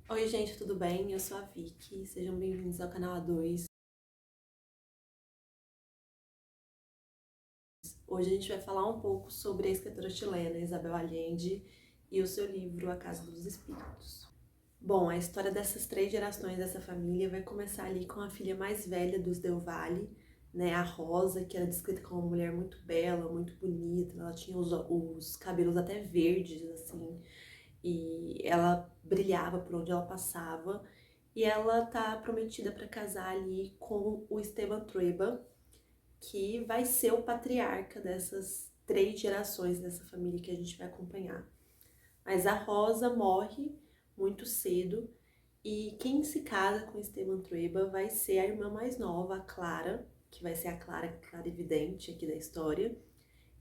Oi, gente, tudo bem? Eu sou a Vicky, sejam bem-vindos ao canal A2. Hoje a gente vai falar um pouco sobre a escritora chilena Isabel Allende e o seu livro A Casa dos Espíritos. Bom, a história dessas três gerações dessa família vai começar ali com a filha mais velha dos Del Valle, né, a Rosa, que era descrita como uma mulher muito bela, muito bonita, ela tinha os cabelos até verdes, assim, e ela brilhava por onde ela passava. E ela tá prometida para casar ali com o Esteban Trueba, que vai ser o patriarca dessas três gerações dessa família que a gente vai acompanhar. Mas a Rosa morre muito cedo e quem se casa com Esteban Trueba vai ser a irmã mais nova, a Clara, que vai ser a Clara clarividente aqui da história.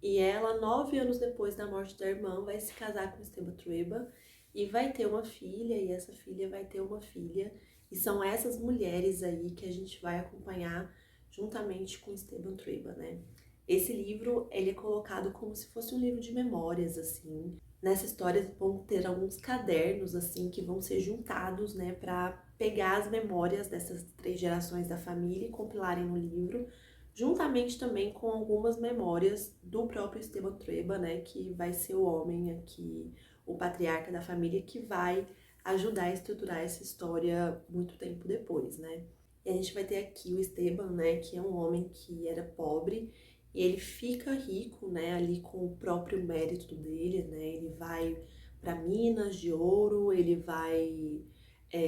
E ela, 9 anos depois da morte da irmã, vai se casar com Esteban Trueba e vai ter uma filha, e essa filha vai ter uma filha. E são essas mulheres aí que a gente vai acompanhar juntamente com Esteban Trueba, né? Esse livro, ele é colocado como se fosse um livro de memórias, assim. Nessa história vão ter alguns cadernos, assim, que vão ser juntados, né, para pegar as memórias dessas três gerações da família e compilarem no livro, juntamente também com algumas memórias do próprio Esteban Trueba, né, que vai ser o homem aqui, o patriarca da família, que vai ajudar a estruturar essa história muito tempo depois, né. E a gente vai ter aqui o Esteban, né, que é um homem que era pobre, e ele fica rico, né, ali com o próprio mérito dele, né, ele vai para minas de ouro, ele vai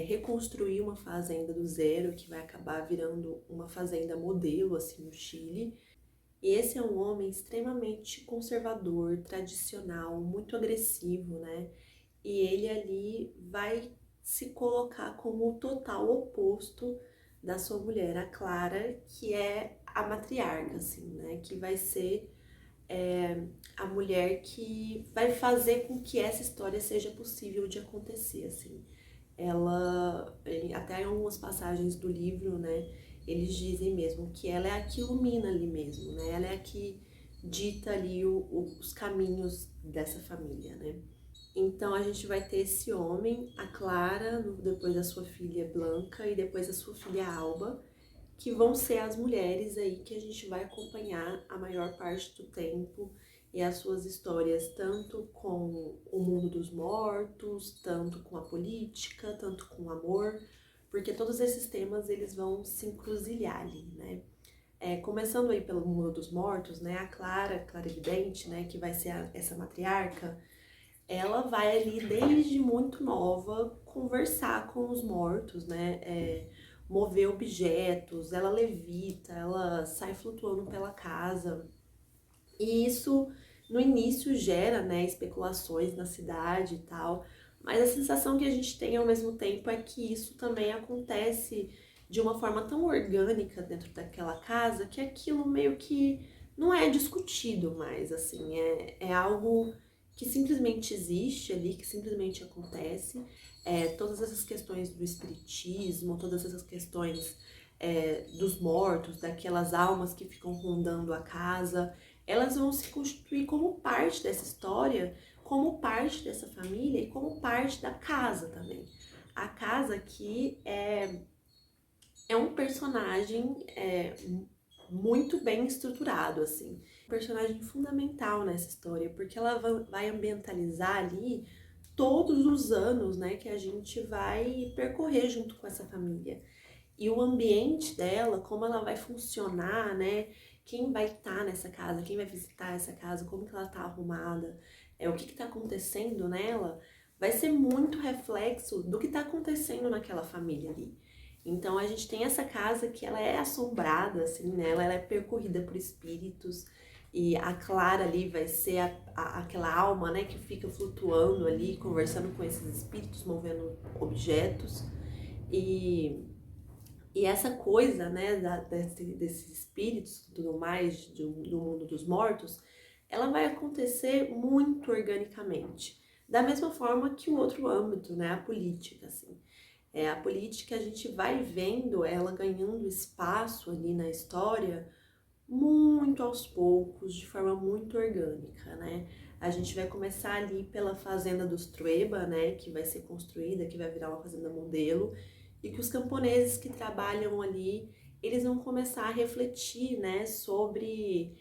reconstruir uma fazenda do zero, que vai acabar virando uma fazenda modelo, assim, no Chile. E esse é um homem extremamente conservador, tradicional, muito agressivo, né? E ele ali vai se colocar como o total oposto da sua mulher, a Clara, que é a matriarca, assim, né? Que vai ser a mulher que vai fazer com que essa história seja possível de acontecer, assim. Ela, até em algumas passagens do livro, né, eles dizem mesmo que ela é a que ilumina ali mesmo, né, ela é a que dita ali os caminhos dessa família, né. Então a gente vai ter esse homem, a Clara, depois a sua filha Blanca e depois a sua filha Alba, que vão ser as mulheres aí que a gente vai acompanhar a maior parte do tempo e as suas histórias, tanto com o mundo dos mortos, tanto com a política, tanto com o amor, porque todos esses temas eles vão se encruzilhar ali, né? Começando aí pelo mundo dos mortos, né? A Clara, clarividente, né? Que vai ser essa matriarca, ela vai ali desde muito nova conversar com os mortos, né? Mover objetos, ela levita, ela sai flutuando pela casa. E isso no início gera, né, especulações na cidade e tal, mas a sensação que a gente tem ao mesmo tempo é que isso também acontece de uma forma tão orgânica dentro daquela casa que aquilo meio que não é discutido mais, assim, é algo que simplesmente existe ali, que simplesmente acontece. Todas essas questões do espiritismo, todas essas questões dos mortos, daquelas almas que ficam rondando a casa, elas vão se constituir como parte dessa história, como parte dessa família e como parte da casa também. A casa aqui é um personagem muito bem estruturado, assim. Um personagem fundamental nessa história, porque ela vai ambientalizar ali todos os anos, né, que a gente vai percorrer junto com essa família. E o ambiente dela, como ela vai funcionar, né? Quem vai estar nessa casa, quem vai visitar essa casa, como que ela tá arrumada, o que tá acontecendo nela, vai ser muito reflexo do que tá acontecendo naquela família ali. Então a gente tem essa casa que ela é assombrada, assim, né? Ela é percorrida por espíritos, e a Clara ali vai ser aquela alma, né, que fica flutuando ali, conversando com esses espíritos, movendo objetos. E essa coisa, né, desses espíritos e tudo mais, do mundo dos mortos, ela vai acontecer muito organicamente. Da mesma forma que o outro âmbito, né, a política, assim. A política, a gente vai vendo ela ganhando espaço ali na história muito aos poucos, de forma muito orgânica, né? A gente vai começar ali pela fazenda dos Trueba, né, que vai ser construída, que vai virar uma fazenda modelo, e que os camponeses que trabalham ali, eles vão começar a refletir, né, sobre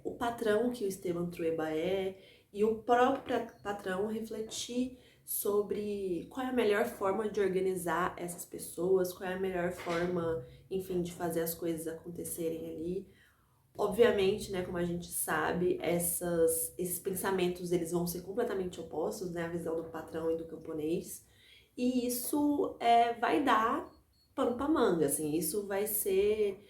o patrão que o Esteban Trueba é, e o próprio patrão refletir sobre qual é a melhor forma de organizar essas pessoas, qual é a melhor forma, enfim, de fazer as coisas acontecerem ali. Obviamente, né, como a gente sabe, esses pensamentos eles vão ser completamente opostos, né, a visão do patrão e do camponês, e isso vai dar pano para manga, assim, isso vai ser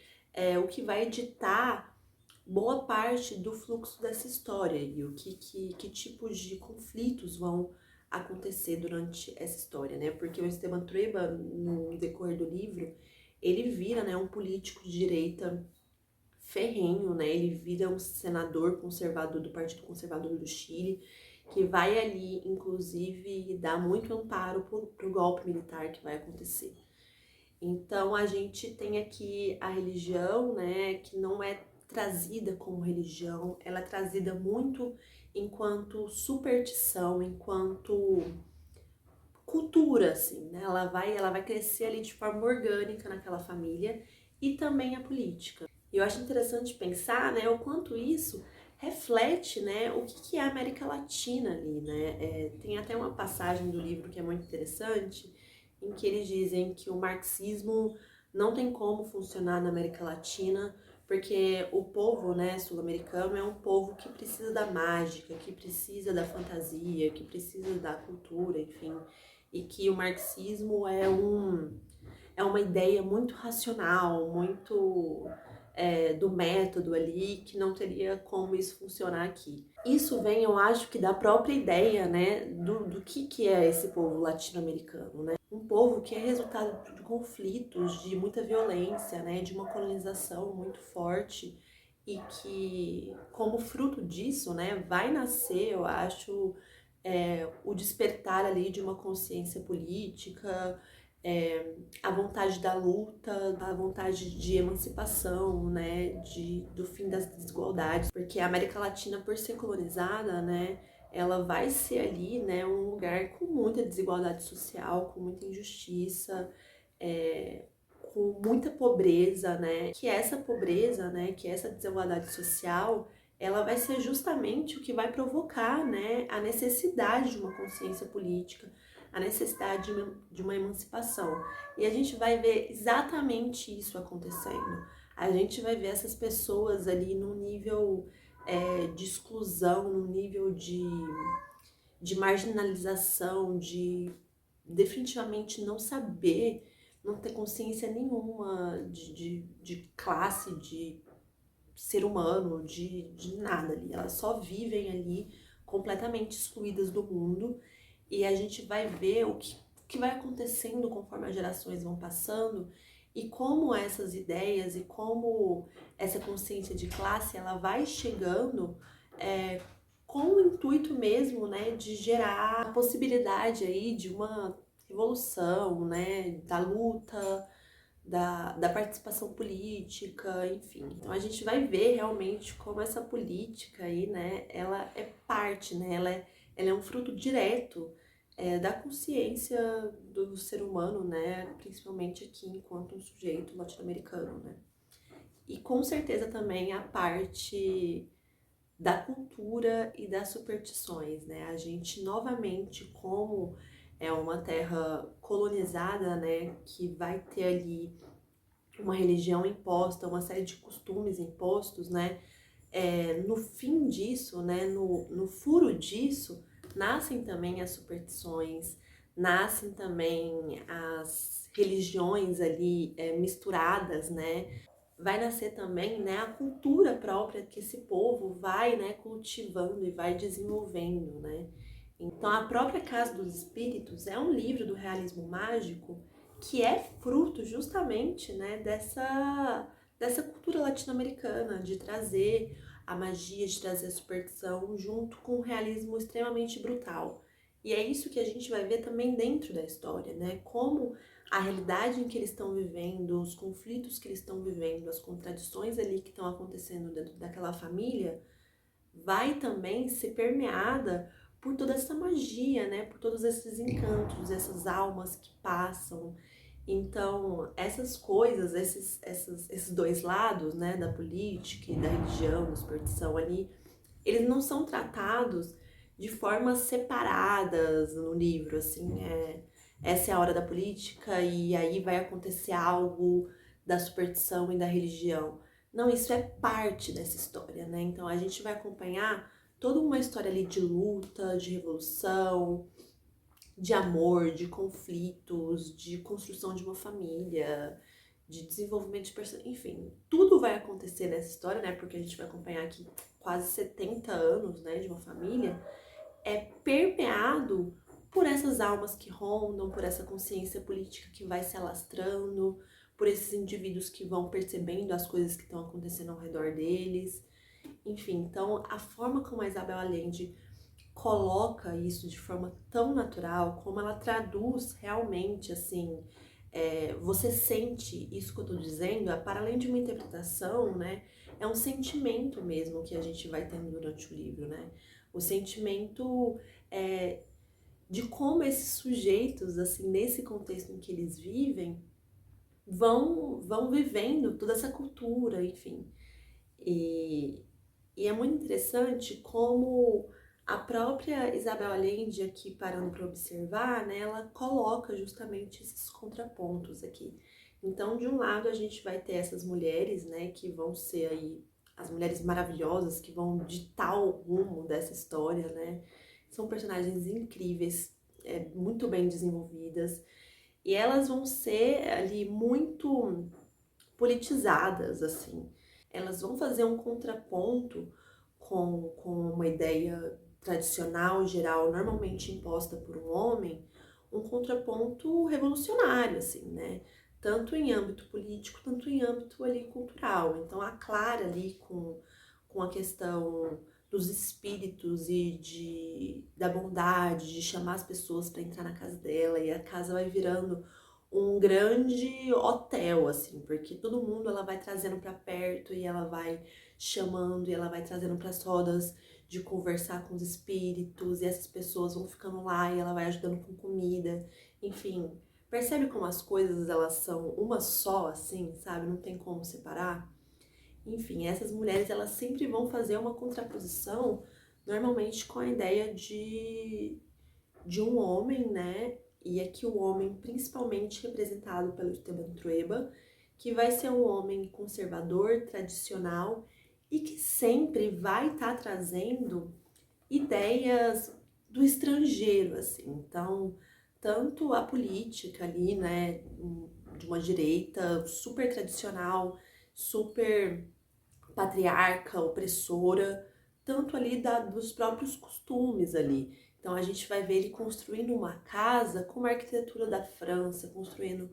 o que vai ditar boa parte do fluxo dessa história e que tipos de conflitos vão acontecer durante essa história, né, porque o Esteban Trueba, no decorrer do livro, ele vira, né, um político de direita ferrenho, né? Ele vira um senador conservador do Partido Conservador do Chile, que vai ali, inclusive, dar muito amparo pro golpe militar que vai acontecer. Então, a gente tem aqui a religião, né, que não é trazida como religião, ela é trazida muito enquanto superstição, enquanto cultura, assim, né? Ela vai crescer ali de forma orgânica naquela família e também a política. E eu acho interessante pensar, né, o quanto isso reflete, né, o que é a América Latina ali, né? Tem até uma passagem do livro que é muito interessante, em que eles dizem que o marxismo não tem como funcionar na América Latina, porque o povo, né, sul-americano é um povo que precisa da mágica, que precisa da fantasia, que precisa da cultura, enfim, e que o marxismo é uma ideia muito racional, muito do método ali, que não teria como isso funcionar aqui. Isso vem, eu acho, que da própria ideia, né, do que é esse povo latino-americano, né? Um povo que é resultado de conflitos, de muita violência, né, de uma colonização muito forte e que, como fruto disso, né, vai nascer, eu acho, o despertar ali de uma consciência política, a vontade da luta, a vontade de emancipação, né, do fim das desigualdades, porque a América Latina, por ser colonizada, né, ela vai ser ali, né, um lugar com muita desigualdade social, com muita injustiça, com muita pobreza, né, que essa pobreza, né, que essa desigualdade social, ela vai ser justamente o que vai provocar, né, a necessidade de uma consciência política, a necessidade de uma emancipação. E a gente vai ver exatamente isso acontecendo. A gente vai ver essas pessoas ali num nível de exclusão, num nível de marginalização, de definitivamente não saber, não ter consciência nenhuma de classe, de ser humano, de nada ali. Elas só vivem ali completamente excluídas do mundo e a gente vai ver o que vai acontecendo conforme as gerações vão passando e como essas ideias e como essa consciência de classe ela vai chegando com o intuito mesmo, né, de gerar a possibilidade aí de uma revolução, né, da luta, da participação política, enfim. Então a gente vai ver realmente como essa política aí, né, ela é parte, né, ela é um fruto direto da consciência do ser humano, né, principalmente aqui enquanto um sujeito latino-americano, né. E com certeza também a parte da cultura e das superstições, né? A gente novamente, como é uma terra colonizada, né, que vai ter ali uma religião imposta, uma série de costumes impostos, né? No fim disso, né, no furo disso, nascem também as superstições, nascem também as religiões ali misturadas, né? Vai nascer também, né, a cultura própria que esse povo vai, né, cultivando e vai desenvolvendo, né? Então, a própria Casa dos Espíritos é um livro do realismo mágico que é fruto justamente, né, dessa cultura latino-americana, de trazer a magia, de trazer a superstição junto com um realismo extremamente brutal. E é isso que a gente vai ver também dentro da história, né? Como a realidade em que eles estão vivendo, os conflitos que eles estão vivendo, as contradições ali que estão acontecendo dentro daquela família, vai também ser permeada por toda essa magia, né? Por todos esses encantos, essas almas que passam. Então, essas coisas, esses dois lados, né, da política e da religião, da superstição ali, eles não são tratados de formas separadas no livro, assim, essa é a hora da política e aí vai acontecer algo da superstição e da religião. Não, isso é parte dessa história, né? Então a gente vai acompanhar toda uma história ali de luta, de revolução, de amor, de conflitos, de construção de uma família, de desenvolvimento de personagem, enfim, tudo vai acontecer nessa história, né? Porque a gente vai acompanhar aqui quase 70 anos, né, de uma família, é permeado por essas almas que rondam, por essa consciência política que vai se alastrando, por esses indivíduos que vão percebendo as coisas que estão acontecendo ao redor deles. Enfim, então a forma como a Isabel Allende coloca isso de forma tão natural, como ela traduz realmente, assim, você sente isso que eu tô dizendo, para além de uma interpretação, né, é um sentimento mesmo que a gente vai tendo durante o livro, né, o sentimento de como esses sujeitos, assim, nesse contexto em que eles vivem, vão vivendo toda essa cultura, enfim. E, e é muito interessante como a própria Isabel Allende, aqui parando para observar, né, ela coloca justamente esses contrapontos aqui. Então, de um lado, a gente vai ter essas mulheres, né, que vão ser aí as mulheres maravilhosas que vão ditar o rumo dessa história, né? São personagens incríveis, muito bem desenvolvidas, e elas vão ser ali muito politizadas, assim. Elas vão fazer um contraponto com uma ideia tradicional, geral, normalmente imposta por um homem, um contraponto revolucionário, assim, né? Tanto em âmbito político, tanto em âmbito ali cultural. Então a Clara ali com a questão dos espíritos e da bondade, de chamar as pessoas para entrar na casa dela, e a casa vai virando um grande hotel, assim, porque todo mundo ela vai trazendo para perto e ela vai chamando e ela vai trazendo para as rodas de conversar com os espíritos e essas pessoas vão ficando lá e ela vai ajudando com comida, enfim. Percebe como as coisas elas são uma só, assim, sabe? Não tem como separar. Enfim, essas mulheres elas sempre vão fazer uma contraposição, normalmente com a ideia de um homem, né? E aqui o homem principalmente representado pelo Esteban Trueba, que vai ser um homem conservador, tradicional e que sempre vai estar trazendo ideias do estrangeiro, assim. Então, tanto a política ali, né, de uma direita super tradicional, super patriarca, opressora, tanto ali dos próprios costumes ali. Então a gente vai ver ele construindo uma casa com a arquitetura da França, construindo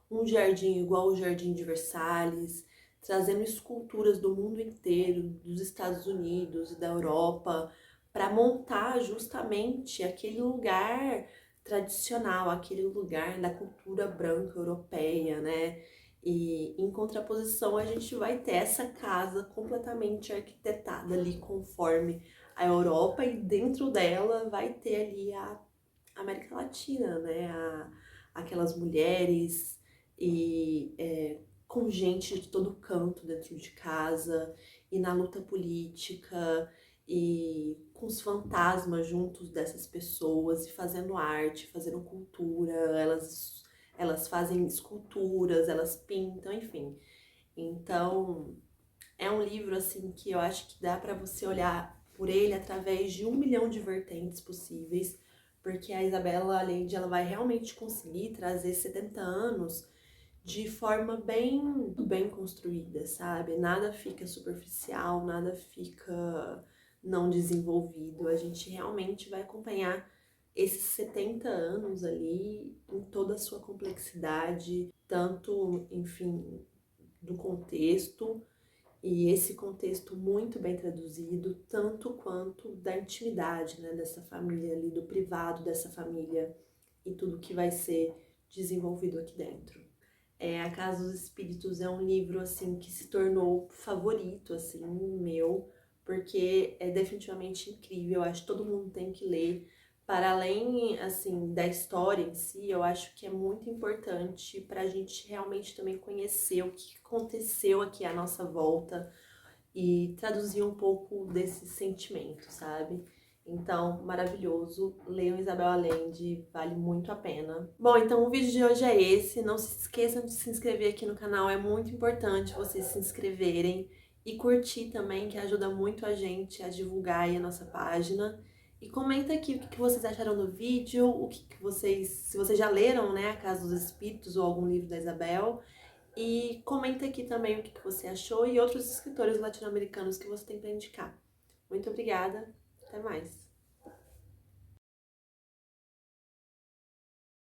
um jardim igual o Jardim de Versalhes, trazendo esculturas do mundo inteiro, dos Estados Unidos e da Europa, para montar justamente aquele lugar tradicional, aquele lugar da cultura branca europeia, né? E em contraposição a gente vai ter essa casa completamente arquitetada ali conforme a Europa e dentro dela vai ter ali a América Latina, né? Aquelas mulheres e com gente de todo canto dentro de casa e na luta política e com os fantasmas juntos dessas pessoas e fazendo arte, fazendo cultura, elas fazem esculturas, elas pintam, enfim. Então, é um livro assim que eu acho que dá para você olhar por ele através de 1 milhão de vertentes possíveis, porque a Isabela Allende ela vai realmente conseguir trazer 70 anos de forma bem construída, sabe? Nada fica superficial, nada fica não desenvolvido. A gente realmente vai acompanhar esses 70 anos ali em toda a sua complexidade, tanto, enfim, do contexto, e esse contexto muito bem traduzido, tanto quanto da intimidade, né, dessa família ali, do privado dessa família e tudo que vai ser desenvolvido aqui dentro. A Casa dos Espíritos é um livro, assim, que se tornou favorito, assim, meu, porque é definitivamente incrível. Eu acho que todo mundo tem que ler. Para além, assim, da história em si, eu acho que é muito importante para a gente realmente também conhecer o que aconteceu aqui à nossa volta e traduzir um pouco desse sentimento, sabe? Então, maravilhoso. Leiam Isabel Allende, vale muito a pena. Bom, então o vídeo de hoje é esse. Não se esqueçam de se inscrever aqui no canal, é muito importante vocês se inscreverem e curtir também, que ajuda muito a gente a divulgar aí a nossa página. E comenta aqui o que vocês acharam do vídeo, o que vocês, se vocês já leram, né, A Casa dos Espíritos ou algum livro da Isabel. E comenta aqui também o que você achou e outros escritores latino-americanos que você tem para indicar. Muito obrigada, até mais!